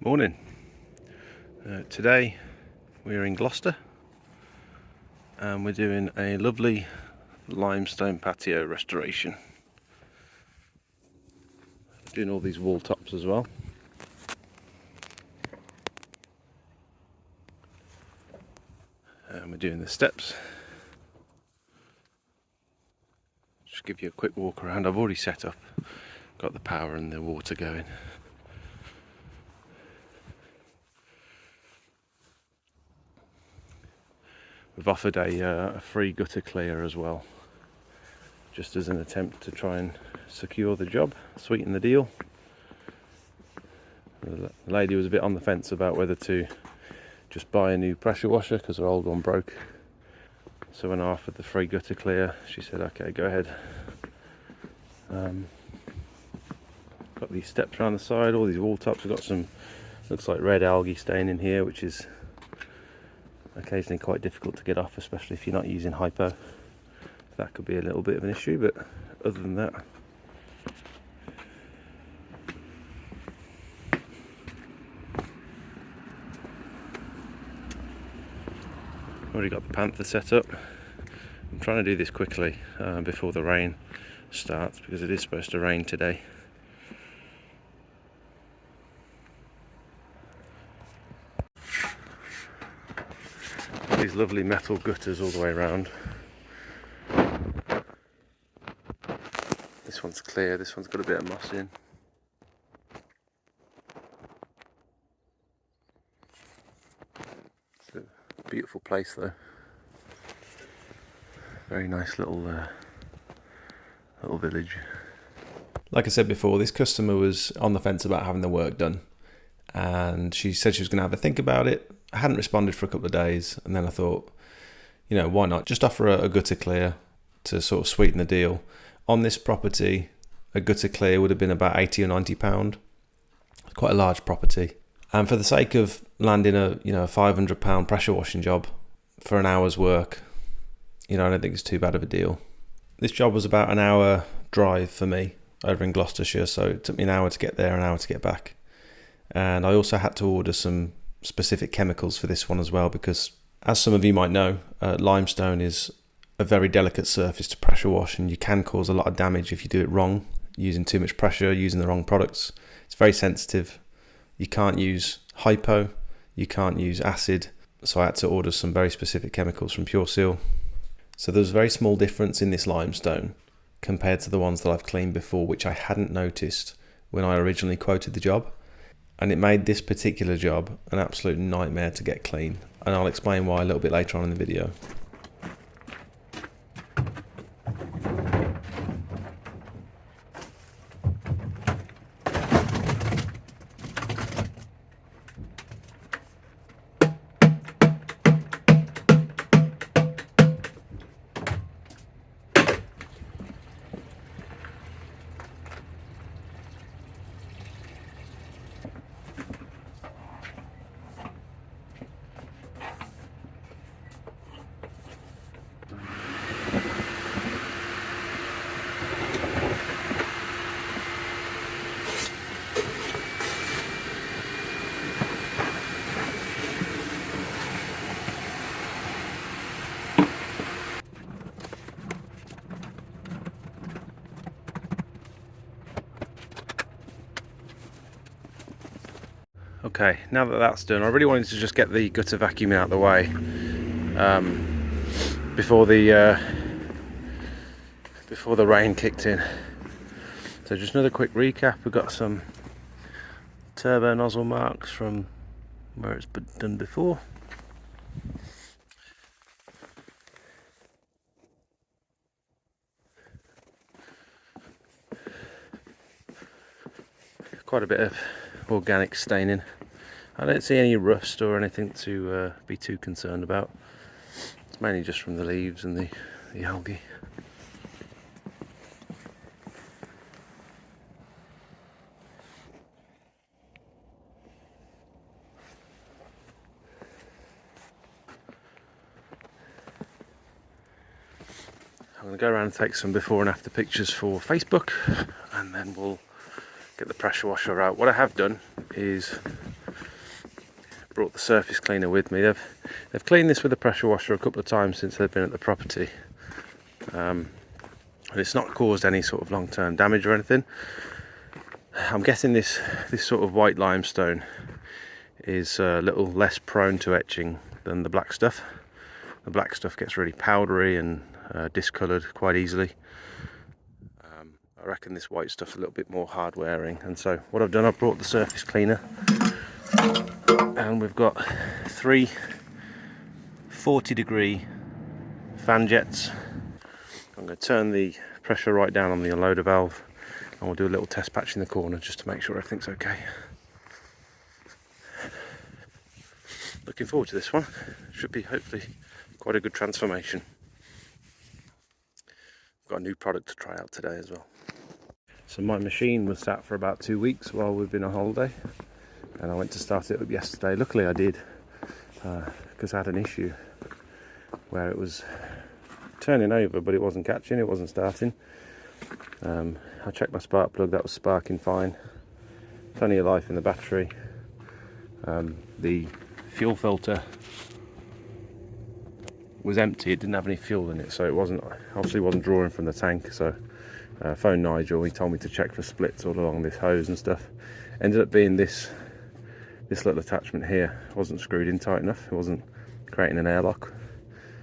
Morning. Today we're in Gloucester and we're doing a lovely limestone patio restoration. Doing all these wall tops as well. And we're doing the steps. Just give you a quick walk around. I've already set up, got the power and the water going. We've offered a free gutter clear as well, just as an attempt to try and secure the job, sweeten the deal. The lady was a bit on the fence about whether to just buy a new pressure washer because her old one broke. So when I offered the free gutter clear, she said, okay, go ahead. Got these steps around the side, all these wall tops. We've got some, looks like red algae stain in here, which is occasionally quite difficult to get off, especially if you're not using hypo. That could be a little bit of an issue, but other than that, already got the panther set up. I'm trying to do this quickly before the rain starts, because it is supposed to rain today. These lovely metal gutters all the way around. This one's clear, this one's got a bit of moss in. It's a beautiful place though. Very nice little village. Like I said before, this customer was on the fence about having the work done, and she said she was going to have a think about it. I hadn't responded for a couple of days, and then I thought, why not just offer a gutter clear to sort of sweeten the deal. On this property, a gutter clear would have been about £80 or £90. Quite a large property, and for the sake of landing a £500 pressure washing job for an hour's work, I don't think it's too bad of a deal. This job was about an hour drive for me over in Gloucestershire, so it took me an hour to get there, an hour to get back. And I also had to order some specific chemicals for this one as well, because as some of you might know, limestone is a very delicate surface to pressure wash, and you can cause a lot of damage if you do it wrong, using too much pressure, using the wrong products. It's very sensitive. You can't use hypo, you can't use acid, so I had to order some very specific chemicals from Pure Seal. So there's a very small difference in this limestone compared to the ones that I've cleaned before, which I hadn't noticed when I originally quoted the job. And it made this particular job an absolute nightmare to get clean. And I'll explain why a little bit later on in the video. Okay, now that that's done, I really wanted to just get the gutter vacuum out of the way before the rain kicked in. So just another quick recap. We've got some turbo nozzle marks from where it's been done before. Quite a bit of organic staining. I don't see any rust or anything to be too concerned about. It's mainly just from the leaves and the algae. I'm going to go around and take some before and after pictures for Facebook, and then we'll get the pressure washer out. What I have done is brought the surface cleaner with me. They've cleaned this with a pressure washer a couple of times since they've been at the property, and it's not caused any sort of long-term damage or anything. I'm guessing this sort of white limestone is a little less prone to etching than the black stuff. The black stuff gets really powdery and discoloured quite easily. I reckon this white stuff's a little bit more hard wearing, and so what I've done, I've brought the surface cleaner, and we've got 3 40-degree fan jets. I'm going to turn the pressure right down on the unloader valve, and we'll do a little test patch in the corner just to make sure everything's okay. Looking forward to this one. Should be hopefully quite a good transformation. Got a new product to try out today as well. So my machine was sat for about 2 weeks while we've been on holiday, and I went to start it up yesterday. Luckily I did, because I had an issue where it was turning over but it wasn't catching, it wasn't starting. I checked my spark plug, that was sparking fine, plenty of life in the battery. The fuel filter was empty, it didn't have any fuel in it, so it obviously wasn't drawing from the tank. So phoned Nigel, he told me to check for splits all along this hose and stuff. Ended up being this little attachment here wasn't screwed in tight enough, it wasn't creating an airlock,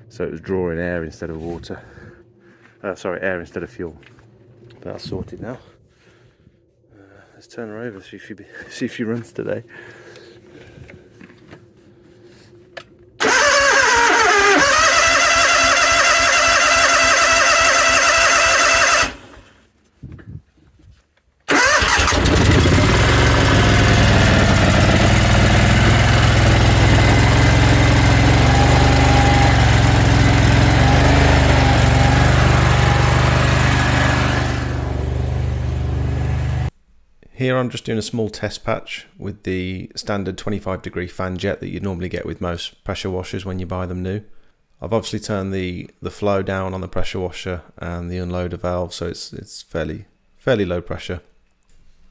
so it was drawing air instead of water. Air instead of fuel. But that's sorted now. Let's turn her over, see if she runs today. Here I'm just doing a small test patch with the standard 25-degree fan jet that you'd normally get with most pressure washers when you buy them new. I've obviously turned the flow down on the pressure washer and the unloader valve, so it's fairly low pressure.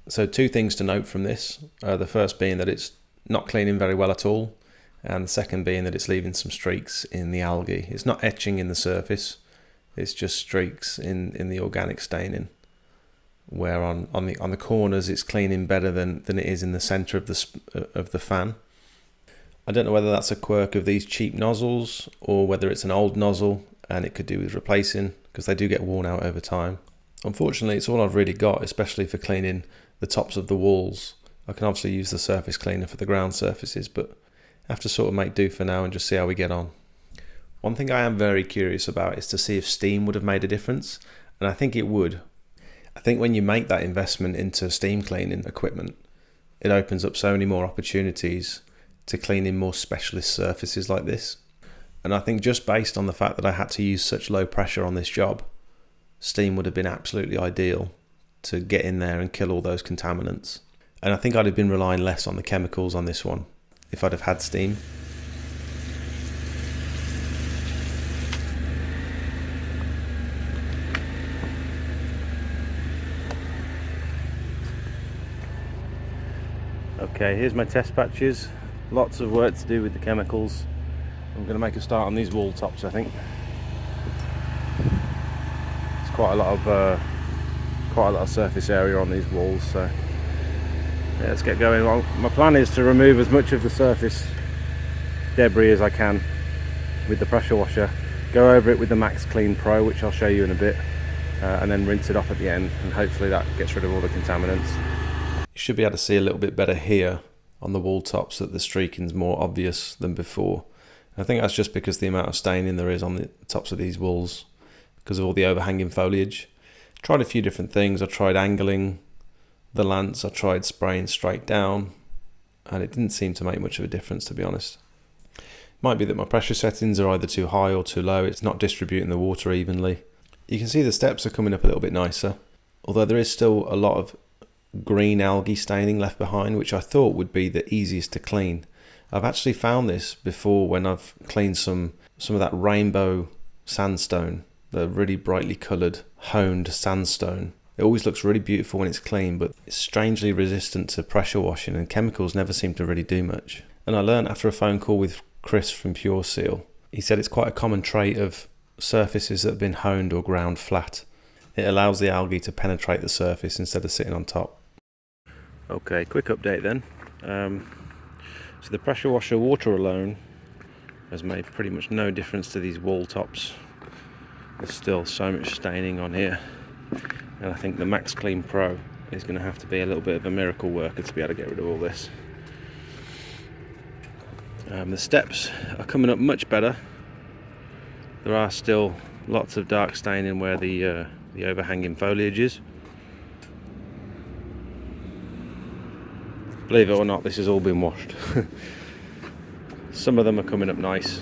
So 2 things to note from this. The first being that it's not cleaning very well at all, and the second being that it's leaving some streaks in the algae. It's not etching in the surface, it's just streaks in the organic staining, where on the corners it's cleaning better than it is in the centre of the fan. I don't know whether that's a quirk of these cheap nozzles or whether it's an old nozzle and it could do with replacing, because they do get worn out over time. Unfortunately, it's all I've really got, especially for cleaning the tops of the walls. I can obviously use the surface cleaner for the ground surfaces, but I have to sort of make do for now and just see how we get on. One thing I am very curious about is to see if steam would have made a difference, and I think it would. I think when you make that investment into steam cleaning equipment, it opens up so many more opportunities to clean in more specialist surfaces like this. And I think just based on the fact that I had to use such low pressure on this job, steam would have been absolutely ideal to get in there and kill all those contaminants. And I think I'd have been relying less on the chemicals on this one if I'd have had steam. Okay, here's my test patches. Lots of work to do with the chemicals. I'm going to make a start on these wall tops, I think. It's quite a lot of surface area on these walls, so yeah, let's get going. Well, my plan is to remove as much of the surface debris as I can with the pressure washer, go over it with the Max Clean Pro, which I'll show you in a bit, and then rinse it off at the end, and hopefully that gets rid of all the contaminants. You should be able to see a little bit better here on the wall tops that the streaking's more obvious than before. I think that's just because the amount of staining there is on the tops of these walls because of all the overhanging foliage. Tried a few different things. I tried angling the lance, I tried spraying straight down, and it didn't seem to make much of a difference, to be honest. It might be that my pressure settings are either too high or too low. It's not distributing the water evenly. You can see the steps are coming up a little bit nicer, although there is still a lot of green algae staining left behind, which I thought would be the easiest to clean. I've actually found this before when I've cleaned some of that rainbow sandstone, the really brightly coloured honed sandstone. It always looks really beautiful when it's clean, but it's strangely resistant to pressure washing, and chemicals never seem to really do much. And I learned after a phone call with Chris from Pure Seal, he said it's quite a common trait of surfaces that have been honed or ground flat. It allows the algae to penetrate the surface instead of sitting on top. Okay, quick update then. So the pressure washer water alone has made pretty much no difference to these wall tops. There's still so much staining on here, and I think the Max Clean Pro is going to have to be a little bit of a miracle worker to be able to get rid of all this. The steps are coming up much better. There are still lots of dark staining where the overhanging foliage is. Believe it or not, this has all been washed. Some of them are coming up nice.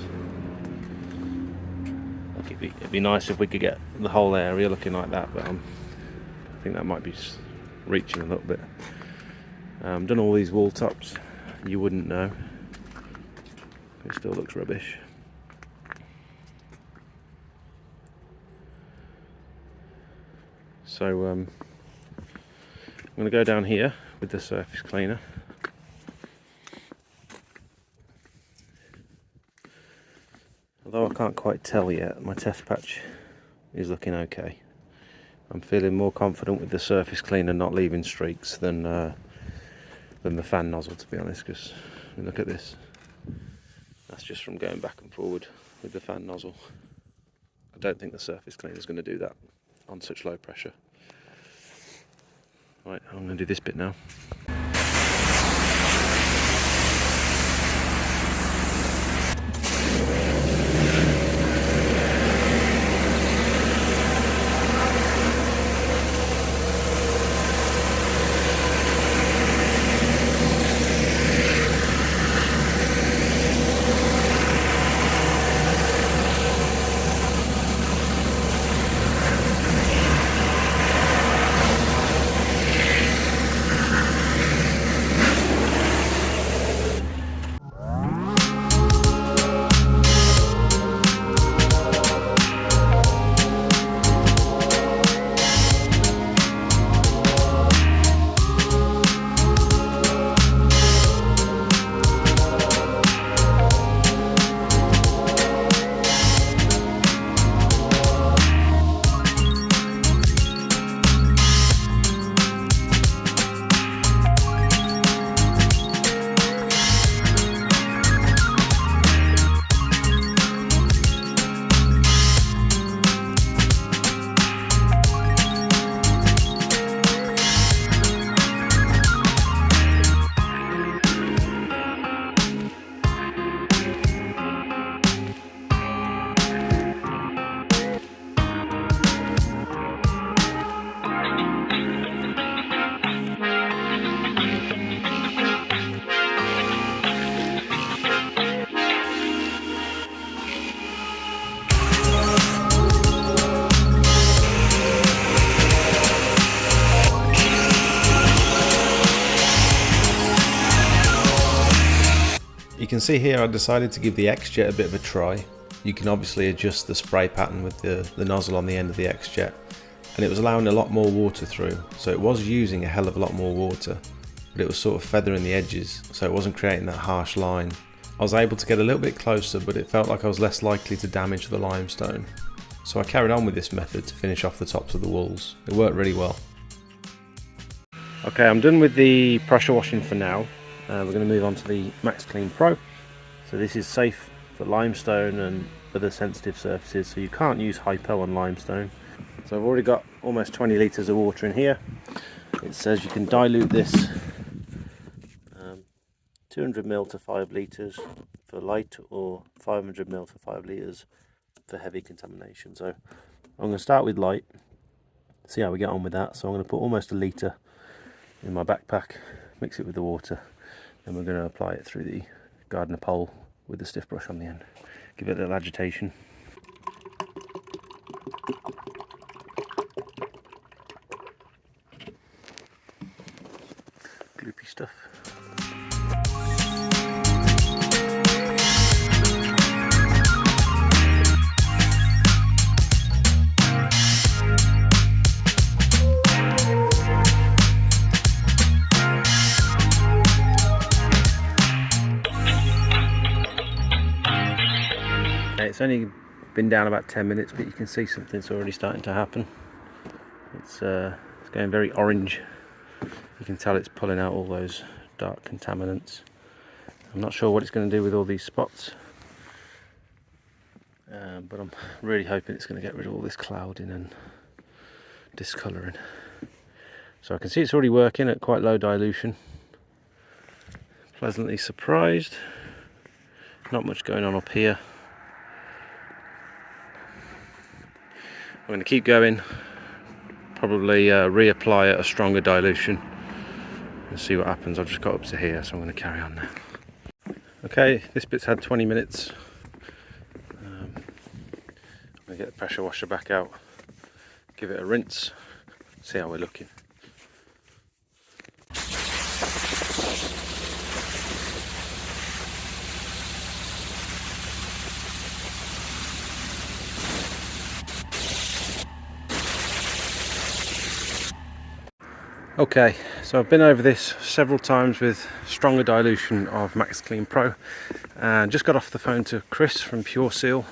It'd be nice if we could get the whole area looking like that, but I think that might be reaching a little bit. Done all these wall tops, you wouldn't know. It still looks rubbish. So I'm going to go down here with the surface cleaner. Although I can't quite tell yet, my test patch is looking okay. I'm feeling more confident with the surface cleaner not leaving streaks than the fan nozzle, to be honest, because look at this. That's just from going back and forward with the fan nozzle. I don't think the surface cleaner is going to do that on such low pressure. Right, I'm going to do this bit now. You can see here I decided to give the X-Jet a bit of a try. You can obviously adjust the spray pattern with the nozzle on the end of the X-Jet, and it was allowing a lot more water through, so it was using a hell of a lot more water, but it was sort of feathering the edges, so it wasn't creating that harsh line. I was able to get a little bit closer, but it felt like I was less likely to damage the limestone. So I carried on with this method to finish off the tops of the walls. It worked really well. Okay, I'm done with the pressure washing for now. We're going to move on to the Max Clean Pro. So this is safe for limestone and other sensitive surfaces, so you can't use hypo on limestone. So I've already got almost 20 litres of water in here. It says you can dilute this 200 ml to 5 litres for light, or 500 ml to 5 litres for heavy contamination. So I'm going to start with light, see how we get on with that. So I'm going to put almost a litre in my backpack, mix it with the water, and we're going to apply it through the gardener pole with the stiff brush on the end. Give it a little agitation. Gloopy stuff. it's only been down about 10 minutes, but you can see something's already starting to happen. It's going very orange. You can tell it's pulling out all those dark contaminants. I'm not sure what it's going to do with all these spots, but I'm really hoping it's going to get rid of all this clouding and discolouring. So I can see it's already working at quite low dilution. Pleasantly surprised. Not much going on up here. I'm going to keep going, probably reapply at a stronger dilution and see what happens. I've just got up to here, so I'm going to carry on now. Okay, this bit's had 20 minutes. I'm going to get the pressure washer back out, give it a rinse, see how we're looking. Okay, so I've been over this several times with stronger dilution of Max Clean Pro, and just got off the phone to Chris from Pure Seal.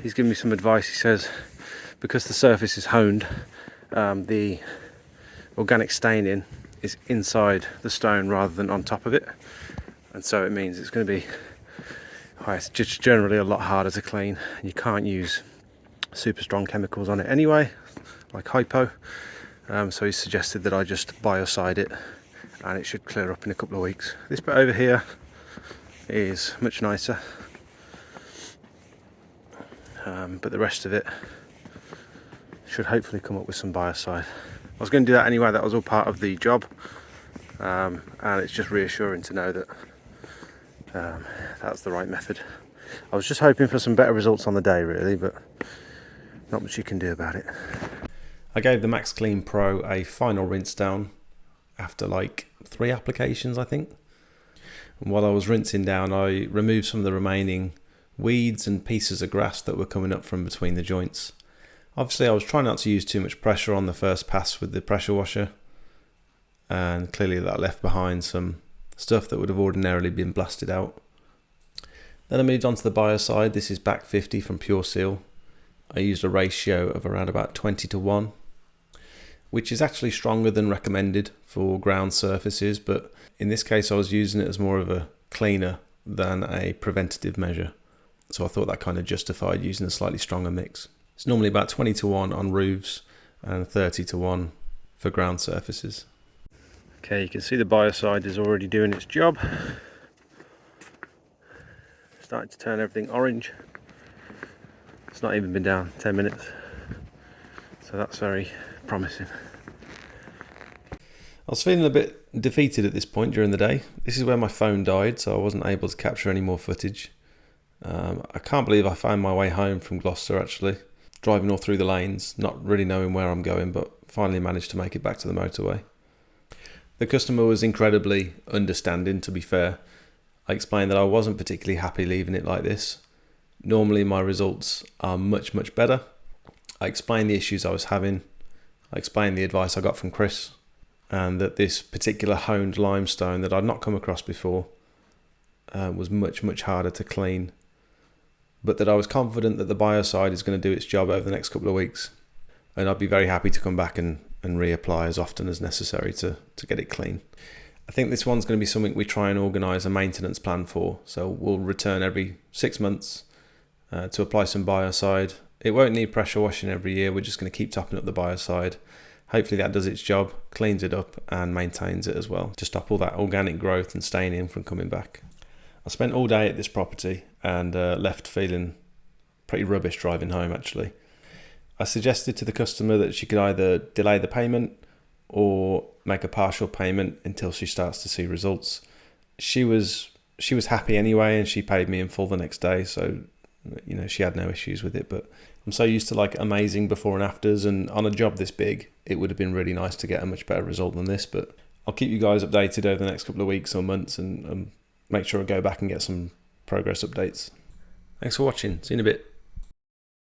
He's given me some advice. He says because the surface is honed, the organic staining is inside the stone rather than on top of it, and so it means it's going to be, well, it's just generally a lot harder to clean, and you can't use super strong chemicals on it anyway, like hypo. So he suggested that I just biocide it and it should clear up in a couple of weeks. This bit over here is much nicer, but the rest of it should hopefully come up with some biocide. I was going to do that anyway, that was all part of the job, and it's just reassuring to know that that's the right method. I was just hoping for some better results on the day really, but not much you can do about it. I gave the Max Clean Pro a final rinse down after like 3 applications, I think. And while I was rinsing down, I removed some of the remaining weeds and pieces of grass that were coming up from between the joints. Obviously, I was trying not to use too much pressure on the first pass with the pressure washer, and clearly that left behind some stuff that would have ordinarily been blasted out. Then I moved on to the biocide. This is back 50 from Pure Seal. I used a ratio of around about 20:1, which is actually stronger than recommended for ground surfaces, but in this case I was using it as more of a cleaner than a preventative measure. So I thought that kind of justified using a slightly stronger mix. It's normally about 20:1 on roofs and 30:1 for ground surfaces. Okay, you can see the biocide is already doing its job. Starting to turn everything orange. It's not even been down 10 minutes, so that's very promising. I was feeling a bit defeated at this point during the day. This is where my phone died, so I wasn't able to capture any more footage. I can't believe I found my way home from Gloucester actually, driving all through the lanes, not really knowing where I'm going, but finally managed to make it back to the motorway. The customer was incredibly understanding, to be fair. I explained that I wasn't particularly happy leaving it like this. Normally my results are much better. I explained the issues I was having. I explained the advice I got from Chris, and that this particular honed limestone that I'd not come across before was much harder to clean, but that I was confident that the biocide is going to do its job over the next couple of weeks, and I'd be very happy to come back and reapply as often as necessary to get it clean. I think this one's going to be something we try and organise a maintenance plan for, so we'll return every 6 months to apply some biocide. It won't need pressure washing every year, we're just going to keep topping up the biocide. Hopefully that does its job, cleans it up and maintains it as well, to stop all that organic growth and staining from coming back. I spent all day at this property and left feeling pretty rubbish driving home actually. I suggested to the customer that she could either delay the payment or make a partial payment until she starts to see results. She was happy anyway, and she paid me in full the next day, so you know, she had no issues with it. But I'm so used to like amazing before and afters, and on a job this big it would have been really nice to get a much better result than this. But I'll keep you guys updated over the next couple of weeks or months, and make sure I go back and get some progress updates. Thanks for watching, see you in a bit.